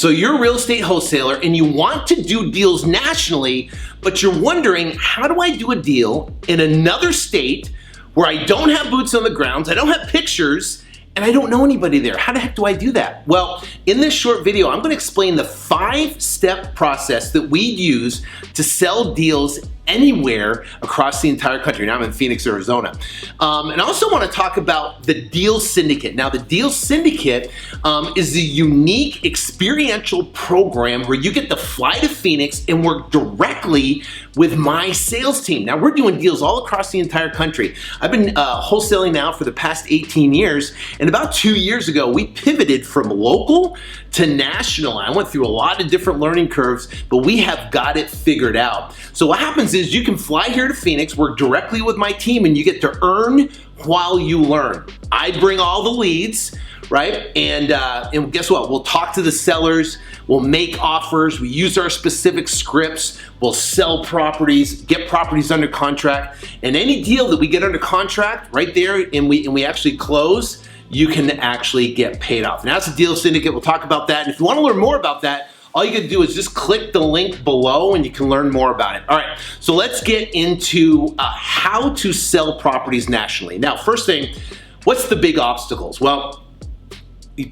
So you're a real estate wholesaler and you want to do deals nationally, but you're wondering, how do I do a deal in another state where I don't have boots on the ground, I don't have pictures, and I don't know anybody there? How the heck do I do that? Well, in this short video, I'm going to explain the 5-step process that we use to sell deals anywhere across the entire country. Now I'm in Phoenix, Arizona. And I also want to talk about the Deal Syndicate. Now the Deal Syndicate is a unique experiential program where you get to fly to Phoenix and work directly with my sales team. Now we're doing deals all across the entire country. I've been wholesaling now for the past 18 years, and about 2 years ago we pivoted from local to national. I went through a lot of different learning curves, but we have got it figured out. So what happens is you can fly here to Phoenix, work directly with my team, and you get to earn while you learn. I bring all the leads, right? And guess what? We'll talk to the sellers, we'll make offers, we use our specific scripts, we'll sell properties, get properties under contract, and any deal that we get under contract right there and we actually close, you can actually get paid off. Now, that's a Deal Syndicate. We'll talk about that. And if you want to learn more about that, all you gotta do is just click the link below and you can learn more about it. All right, so let's get into how to sell properties nationally. Now, first thing, what's the big obstacles? Well,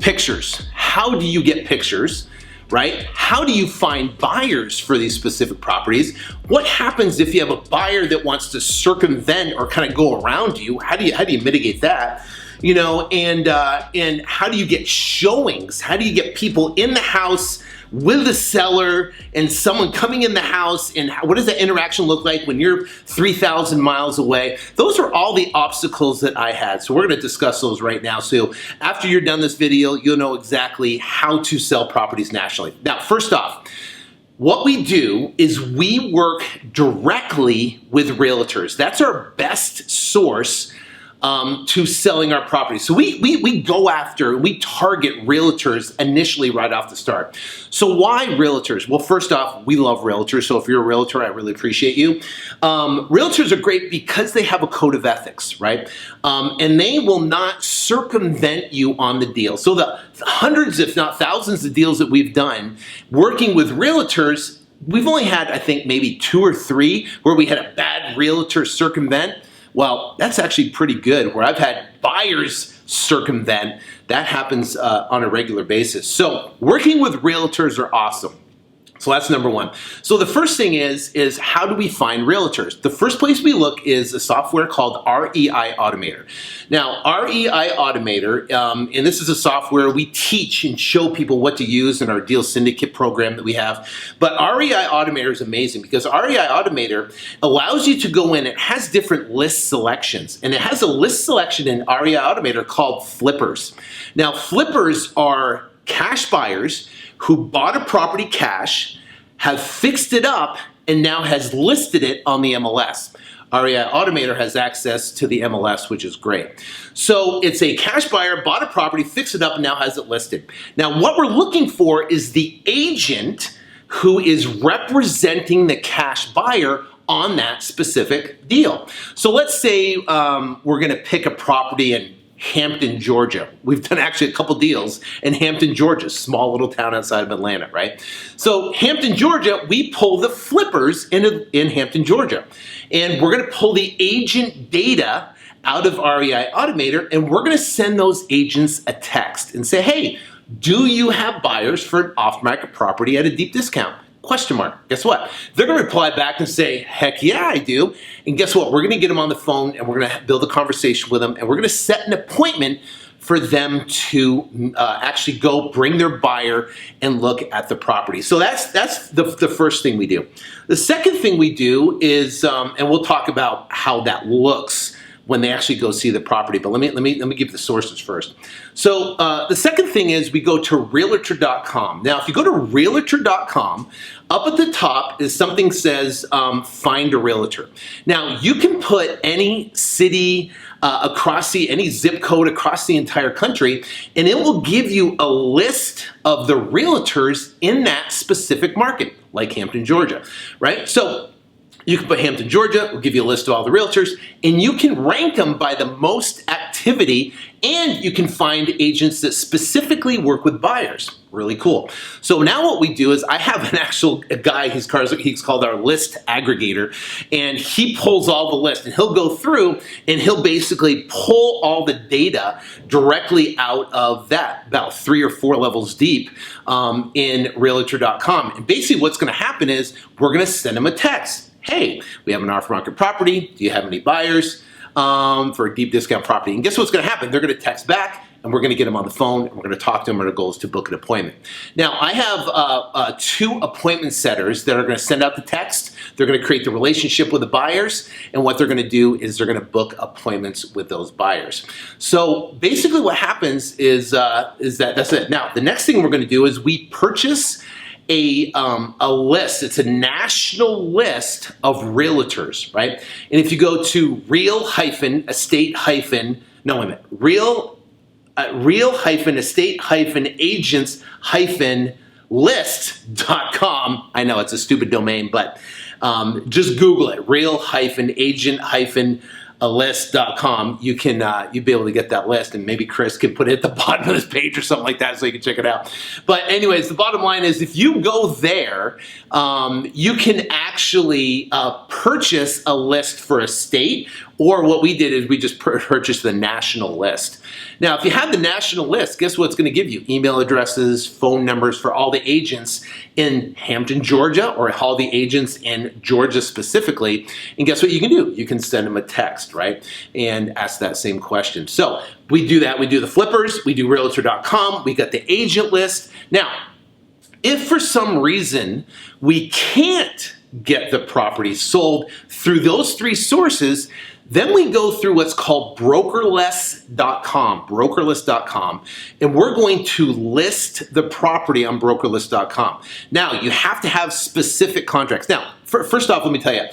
pictures. How do you get pictures, right? How do you find buyers for these specific properties? What happens if you have a buyer that wants to circumvent or kind of go around you? How do you mitigate that? You know, and how do you get showings? How do you get people in the house with the seller and someone coming in the house, and what does that interaction look like when you're 3,000 miles away? Those are all the obstacles that I had. So we're gonna discuss those right now. So after you're done this video, you'll know exactly how to sell properties nationally. Now, first off, what we do is we work directly with realtors. That's our best source to selling our property. So we go after, we target realtors initially right off the start. So why realtors? Well, first off, we love realtors. So if you're a realtor, I really appreciate you. Realtors are great because they have a code of ethics, right? And they will not circumvent you on the deal. So the hundreds, if not thousands of deals that we've done working with realtors, we've only had, I think, maybe 2 or 3 where we had a bad realtor circumvent. Well, that's actually pretty good. Where I've had buyers circumvent, that happens on a regular basis. So working with realtors are awesome. So that's number one. So the first thing is how do we find realtors? The first place we look is a software called REI Automator. Now, REI Automator, and this is a software we teach and show people what to use in our Deal Syndicate program that we have. But REI Automator is amazing because REI Automator allows you to go in, it has different list selections, and it has a list selection in REI Automator called FLIPPER'S. Now, FLIPPER'S are cash buyers who bought a property cash, have fixed it up, and now has listed it on the MLS. REI Automator has access to the MLS, which is great. So it's a cash buyer, bought a property, fixed it up, and now has it listed. Now what we're looking for is the agent who is representing the cash buyer on that specific deal. So let's say we're gonna pick a property in Hampton, Georgia. We've done actually a couple deals in Hampton, Georgia, small little town outside of Atlanta, right? So Hampton, Georgia, we pull the FLIPPER'S in Hampton, Georgia. And we're gonna pull the agent data out of REI Automator, and we're gonna send those agents a text and say, hey, do you have buyers for an off-market property at a deep discount? Question mark. Guess what? They're gonna reply back and say, heck yeah, I do. And guess what? We're gonna get them on the phone and we're gonna build a conversation with them and we're gonna set an appointment for them to actually go bring their buyer and look at the property. So that's the first thing we do. The second thing we do is, and we'll talk about how that looks when they actually go see the property. But let me give the sources first. So the second thing is we go to Realtor.com. Now, if you go to Realtor.com, up at the top is something says find a realtor. Now, you can put any city any zip code across the entire country, and it will give you a list of the realtors in that specific market, like Hampton, Georgia, right? So you can put Hampton, Georgia, we'll give you a list of all the realtors, and you can rank them by the most activity, and you can find agents that specifically work with buyers. Really cool. So now what we do is I have a guy, he's called our list aggregator, and he pulls all the lists, and he'll go through and he'll basically pull all the data directly out of that, about 3 or 4 levels deep in Realtor.com. And basically what's going to happen is we're going to send him a text. Hey, we have an off-market property. Do you have any buyers for a deep discount property? And guess what's going to happen? They're going to text back, and we're going to get them on the phone, and we're going to talk to them, and our goal is to book an appointment. Now, I have 2 appointment setters that are going to send out the text. They're going to create the relationship with the buyers, and what they're going to do is they're going to book appointments with those buyers. So basically what happens is that's it. Now, the next thing we're going to do is we purchase a list. It's a national list of realtors, right? And if you go to real-estate-agents-list.com. I know it's a stupid domain, but just Google it, real-agent-list.com. You'll be able to get that list, and maybe Chris can put it at the bottom of this page or something like that so you can check it out. But anyways, the bottom line is if you go there, you can actually purchase a list for a state, or what we did is we just purchased the national list. Now, if you have the national list, guess what it's going to give you? Email addresses, phone numbers for all the agents in Hampton, Georgia, or all the agents in Georgia specifically. And guess what you can do? You can send them a text, right? And ask that same question. So we do that. We do the flippers. We do Realtor.com. We got the agent list. Now, if for some reason we can't get the property sold through those 3 sources, then we go through what's called brokerlist.com, and we're going to list the property on brokerlist.com. Now, you have to have specific contracts. Now, first off, let me tell you,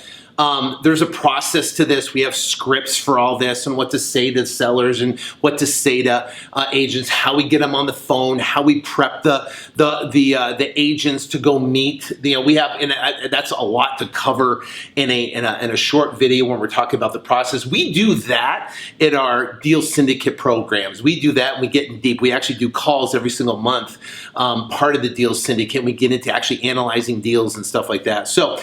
there's a process to this. We have scripts for all this and what to say to sellers and what to say to agents, how we get them on the phone, how we prep the agents to go meet. We have, and that's a lot to cover in a short video when we're talking about the process. We do that in our deal syndicate programs. We do that and we get in deep. We actually do calls every single month, part of the deal syndicate. We get into actually analyzing deals and stuff like that. So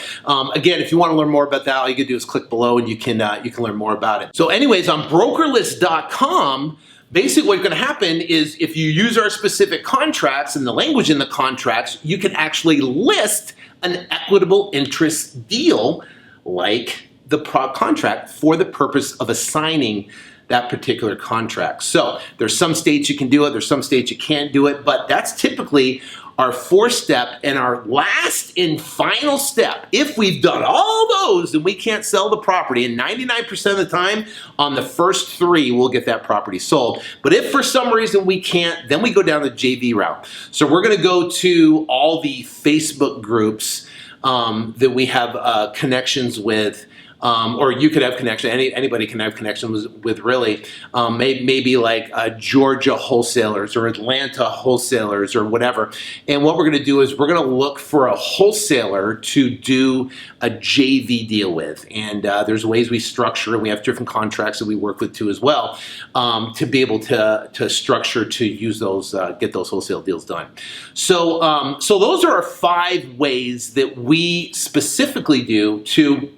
again, if you want to learn more about that, all you can do is click below and you can learn more about it. So anyways, on brokerlist.com, basically what's going to happen is if you use our specific contracts and the language in the contracts, you can actually list an equitable interest deal like the contract for the purpose of assigning that particular contract. So there's some states you can do it, there's some states you can't do it, but that's typically our 4-step, and our last and final step. If we've done all those and we can't sell the property, and 99% of the time on the first 3 we'll get that property sold. But if for some reason we can't, then we go down the JV route. So we're going to go to all the Facebook groups that we have connections with. Or you could have connection, anybody can have connections with really, maybe like Georgia wholesalers or Atlanta wholesalers or whatever. And what we're going to do is we're going to look for a wholesaler to do a JV deal with. And there's ways we structure, and we have different contracts that we work with too as well, to be able to structure to use those, get those wholesale deals done. So, so those are our 5 ways that we specifically do to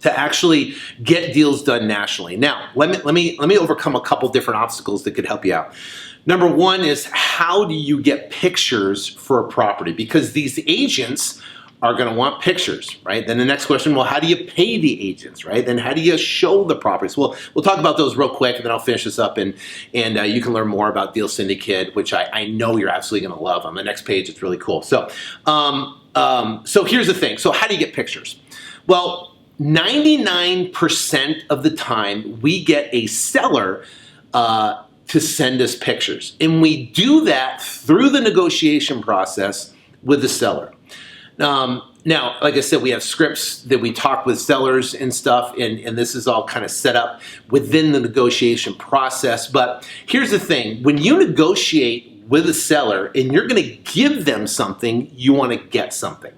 actually get deals done nationally. Now, let me overcome a couple different obstacles that could help you out. Number 1 is, how do you get pictures for a property? Because these agents are going to want pictures, right? Then the next question, well, how do you pay the agents, right? Then how do you show the properties? Well, we'll talk about those real quick, and then I'll finish this up, and you can learn more about Deal Syndicate, which I know you're absolutely going to love. On the next page, it's really cool. So, so here's the thing. So how do you get pictures? Well, 99% of the time, we get a seller to send us pictures. And we do that through the negotiation process with the seller. Now, like I said, we have scripts that we talk with sellers and stuff, and this is all kind of set up within the negotiation process. But here's the thing. When you negotiate with a seller and you're going to give them something, you want to get something.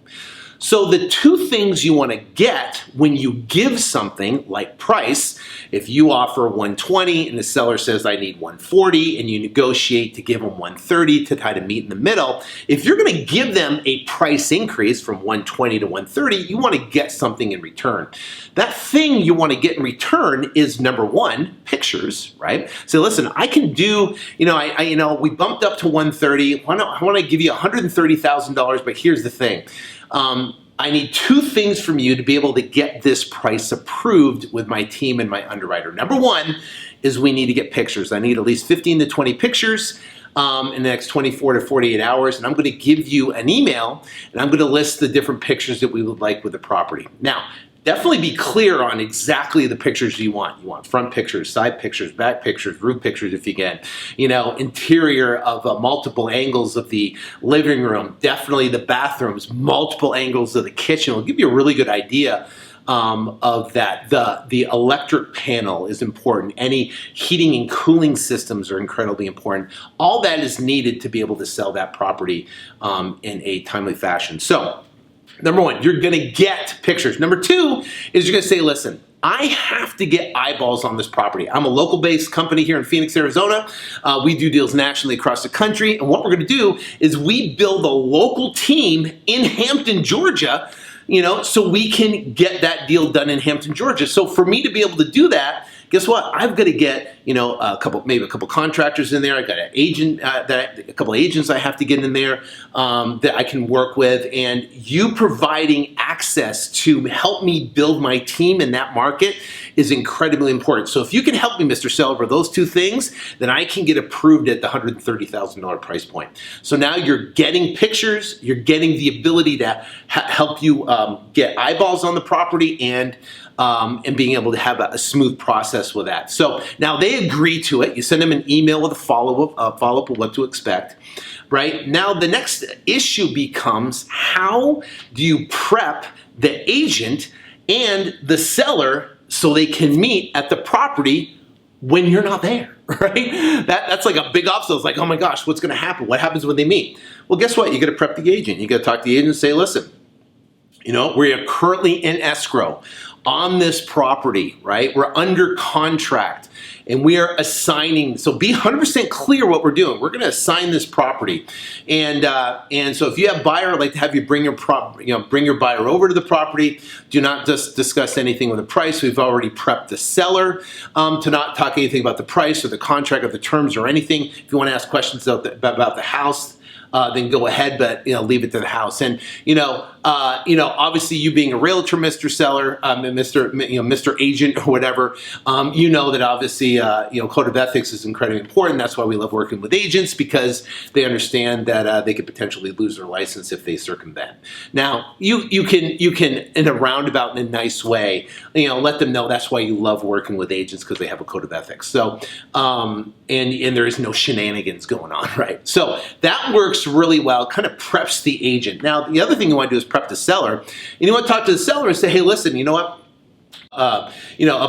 So the two things you want to get when you give something like price, if you offer 120 and the seller says I need 140 and you negotiate to give them 130 to try to meet in the middle, if you're going to give them a price increase from 120 to 130, you want to get something in return. That thing you want to get in return is number one, pictures, right? So listen, I can do, we bumped up to 130. I want to give you $130,000, but here's the thing. I need two things from you to be able to get this price approved with my team and my underwriter. Number one is we need to get pictures. I need at least 15 to 20 pictures in the next 24 to 48 hours, and I'm going to give you an email, and I'm going to list the different pictures that we would like with the property. Now, definitely be clear on exactly the pictures you want. You want front pictures, side pictures, back pictures, roof pictures if you can. Interior of multiple angles of the living room, definitely the bathrooms, multiple angles of the kitchen. It'll give you a really good idea of that. The electric panel is important. Any heating and cooling systems are incredibly important. All that is needed to be able to sell that property in a timely fashion. So, number one, you're going to get pictures. Number two is you're going to say, listen, I have to get eyeballs on this property. I'm a local-based company here in Phoenix, Arizona. We do deals nationally across the country. And what we're going to do is we build a local team in Hampton, Georgia, so we can get that deal done in Hampton, Georgia. So for me to be able to do that, guess what? I've got to get, maybe a couple contractors in there. I got an agent, a couple of agents I have to get in there that I can work with. And you providing access to help me build my team in that market is incredibly important. So if you can help me, Mr. Seller, for those two things, then I can get approved at the $130,000 price point. So now you're getting pictures, you're getting the ability to help you get eyeballs on the property and being able to have a smooth process with that. So now they agree to it. You send them an email with a follow-up of what to expect, right? Now the next issue becomes, how do you prep the agent and the seller so they can meet at the property when you're not there, right? That's like a big obstacle. It's like, oh my gosh, what's going to happen? What happens when they meet? Well, guess what? You got to prep the agent. You got to talk to the agent and say, listen, we are currently in escrow on this property, right? We're under contract and we are assigning, so be 100% clear what we're doing. We're going to assign this property. And so if you have a buyer, I'd like to have you bring your buyer over to the property. Do not just discuss anything with the price. We've already prepped the seller to not talk anything about the price or the contract or the terms or anything. If you want to ask questions about the house, then go ahead, but leave it to the house. And obviously, you being a realtor, Mr. Seller, Mr. Agent, or whatever, that obviously, code of ethics is incredibly important. That's why we love working with agents, because they understand that they could potentially lose their license if they circumvent. Now, you can in a roundabout, in a nice way, let them know that's why you love working with agents, because they have a code of ethics. So, and there is no shenanigans going on, right? So that works really well, kind of preps the agent. Now, the other thing you want to do is prep the seller. And you want to talk to the seller and say, hey, listen, you know what? A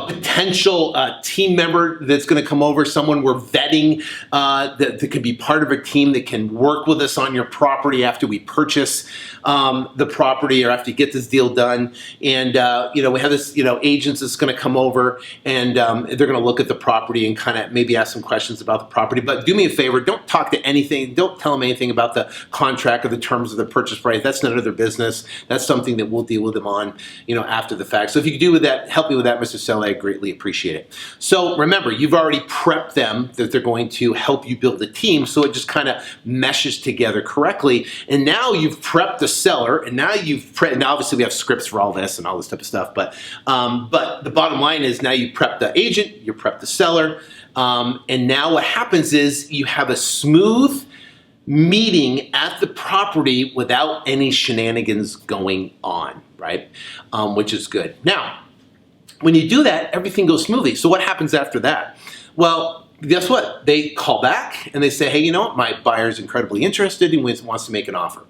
potential team member that's going to come over, someone we're vetting that could be part of a team that can work with us on your property after we purchase the property or after you get this deal done. And, we have this, agents that's going to come over and they're going to look at the property and kind of maybe ask some questions about the property. But do me a favor, don't talk to anything, don't tell them anything about the contract or the terms of the purchase price. That's none of their business. That's something that we'll deal with them on, after the fact. So if you could do with that, help me with that, Mr. Seller, I greatly appreciate it. So remember, you've already prepped them that they're going to help you build a team, so it just kind of meshes together correctly. And now you've prepped the seller, and now now obviously we have scripts for all this and all this type of stuff, but the bottom line is now you prep the agent, you prep the seller, and now what happens is you have a smooth meeting at the property without any shenanigans going on, right? Which is good. Now, when you do that, everything goes smoothly. So what happens after that? Well, guess what? They call back and they say, hey, my buyer's incredibly interested and wants to make an offer.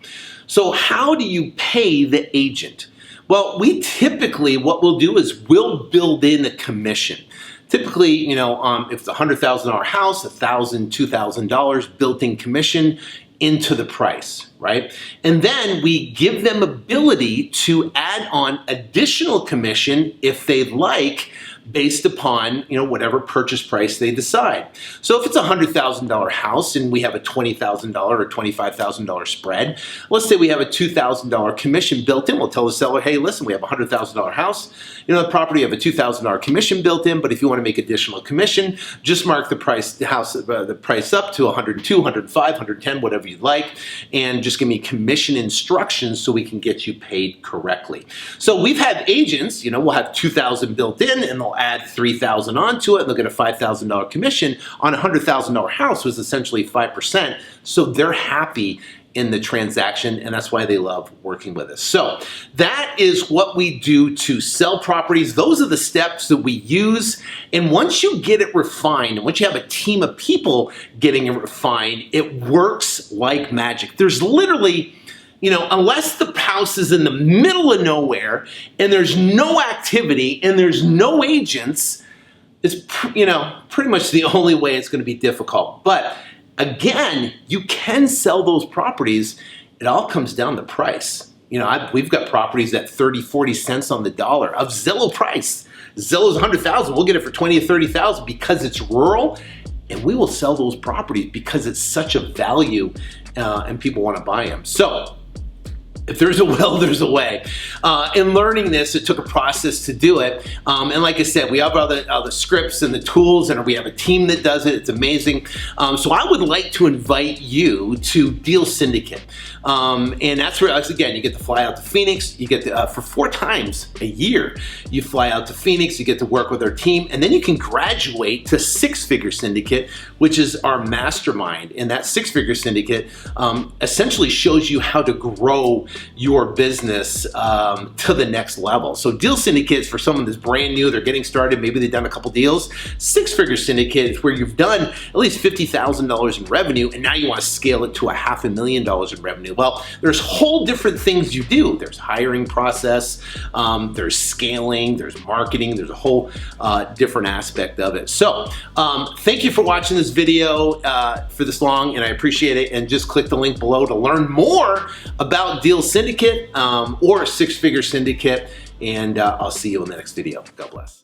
So how do you pay the agent? Well, we typically, what we'll do is we'll build in a commission. Typically, if it's a $100,000 house, $1,000, $2,000 built-in commission into the price, right? And then we give them ability to add on additional commission if they'd like, based upon, you know, whatever purchase price they decide. So if it's a $100,000 house and we have a $20,000 or $25,000 spread, let's say we have a $2,000 commission built in. We'll tell the seller, hey, listen, we have a $100,000 house. You know, the property, you have a $2,000 commission built in, but if you want to make additional commission, just mark the price, the price up to 102, 105, 110, whatever you'd like, and just give me commission instructions so we can get you paid correctly. So we've had agents, you know, we'll have 2,000 built in, and they'll add 3,000 onto it, and they'll get a $5,000 commission on a $100,000 house, was essentially 5%. So they're happy in the transaction, and that's why they love working with us. So that is what we do to sell properties. Those are the steps that we use. And once you get it refined, and once you have a team of people getting it refined, it works like magic. There's literally, you know, unless the house is in the middle of nowhere and there's no activity and there's no agents, it's, you know, pretty much the only way it's going to be difficult. But again, you can sell those properties. It all comes down to price. You know, we've got properties at 30, 40 cents on the dollar of Zillow price. Zillow's 100,000. We'll get it for 20 or 30,000 because it's rural, and we will sell those properties because it's such a value and people want to buy them. So if there's a will, there's a way. In learning this, it took a process to do it. And like I said, we have all the scripts and the tools, and we have a team that does it. It's amazing. So I would like to invite you to Deal Syndicate. And that's where, again, you get to fly out to Phoenix. You get to, for 4 times a year, you fly out to Phoenix, you get to work with our team, and then you can graduate to Six-Figure Syndicate, which is our mastermind. And that Six-Figure Syndicate essentially shows you how to grow your business to the next level. So Deal Syndicate is for someone that's brand new, they're getting started, maybe they've done a couple deals. Six-Figure Syndicate is where you've done at least $50,000 in revenue, and now you want to scale it to $500,000 in revenue. Well, there's whole different things you do. There's hiring process, there's scaling, there's marketing, there's a whole different aspect of it. So thank you for watching this video for this long, and I appreciate it. And just click the link below to learn more about Deal Syndicate or Six-Figure Syndicate, and I'll see you in the next video. God bless.